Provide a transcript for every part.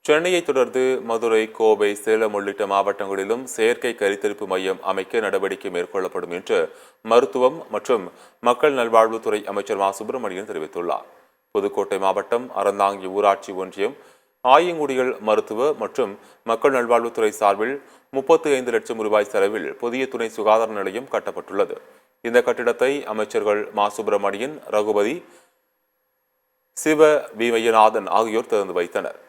சென்னையை தொடர்ந்து மதுரை, கோவை, சேலம் உள்ளிட்ட மாவட்டங்களிலும் செயற்கை கருத்தரிப்பு மையம் அமைக்க நடவடிக்கை மேற்கொள்ளப்படும் என்று மருத்துவம் மற்றும் மக்கள் நல்வாழ்வுத்துறை அமைச்சர் மா. சுப்பிரமணியன் தெரிவித்துள்ளார். புதுக்கோட்டை மாவட்டம் அறந்தாங்கி ஊராட்சி ஒன்றியம் ஆயங்குடிகள் மருத்துவ மற்றும் மக்கள் நல்வாழ்வுத்துறை சார்பில் 35 லட்சம் ரூபாய் செலவில் புதிய துணை சுகாதார நிலையம் கட்டப்பட்டுள்ளது. இந்த கட்டிடத்தை அமைச்சர்கள் மா. சுப்பிரமணியன், ரகுபதி, சிவ வி. மையநாதன் ஆகியோர் திறந்து வைத்தனர்.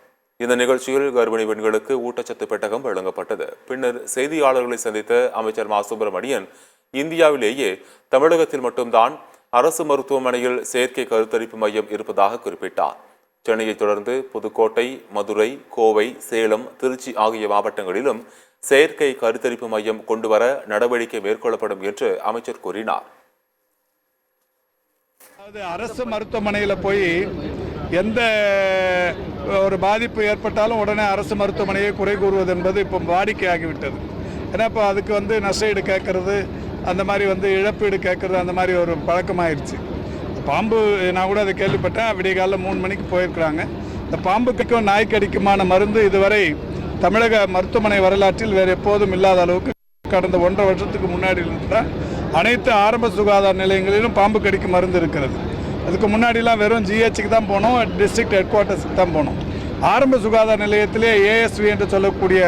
இந்த நிகழ்ச்சியில் கர்ப்பிணி பெண்களுக்கு ஊட்டச்சத்து பெட்டகம் வழங்கப்பட்டது. பின்னர் செய்தியாளர்களை சந்தித்த அமைச்சர் மா. சுப்பிரமணியன், இந்தியாவிலேயே தமிழகத்தில் மட்டும்தான் அரசு மருத்துவமனையில் செயற்கை கருத்தரிப்பு மையம் இருப்பதாக குறிப்பிட்டார். சென்னையை தொடர்ந்து புதுக்கோட்டை, மதுரை, கோவை, சேலம், திருச்சி ஆகிய மாவட்டங்களிலும் செயற்கை கருத்தரிப்பு மையம் கொண்டுவர நடவடிக்கை மேற்கொள்ளப்படும் என்று அமைச்சர் கூறினார். அரசு மருத்துவமனையில் போய் எந்த ஒரு பாதிப்பு ஏற்பட்டாலும் உடனே அரசு மருத்துவமனையை குறை கூறுவது என்பது இப்போ வாடிக்கையாகிவிட்டது. ஏன்னா இப்போ அதுக்கு நஷ்டஈடு கேட்கறது, அந்த மாதிரி இழப்பீடு கேட்கறது, அந்த மாதிரி ஒரு பழக்கமாயிருச்சு. பாம்பு நான் கூட அதை கேள்விப்பட்டேன். விடிய காலையில் 3 மணிக்கு போயிருக்கிறாங்க. இந்த பாம்பு கடிக்கும், நாய் கடிக்குமான மருந்து இதுவரை தமிழக மருத்துவமனை வரலாற்றில் வேறு எப்போதும் இல்லாத அளவுக்கு கடந்த 1.5 வருஷத்துக்கு முன்னாடி இருந்தால் அனைத்து ஆரம்ப சுகாதார நிலையங்களிலும் பாம்பு கடிக்கும் மருந்து இருக்கிறது. அதுக்கு முன்னாடிலாம் வெறும் ஜிஹெச்சுக்கு தான் போனோம், டிஸ்ட்ரிக்ட் ஹெட் குவார்ட்டர்ஸுக்கு தான் போனோம். ஆரம்ப சுகாதார நிலையத்திலே ஏஎஸ்வி என்று சொல்லக்கூடிய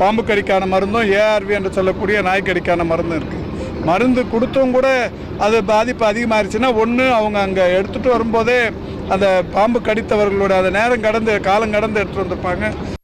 பாம்பு கடிக்கான மருந்தும், ஏஆர்வி என்று சொல்லக்கூடிய நாய்க்கடிக்கான மருந்தும் இருக்குது. மருந்து கொடுத்தும் கூட அது பாதிப்பு அதிகமாகிடுச்சுன்னா, ஒன்று அவங்க அங்கே எடுத்துகிட்டு வரும்போதே அந்த பாம்பு கடித்தவர்களோட அந்த நேரம் கடந்து, காலம் கடந்து எடுத்துகிட்டு வந்திருப்பாங்க.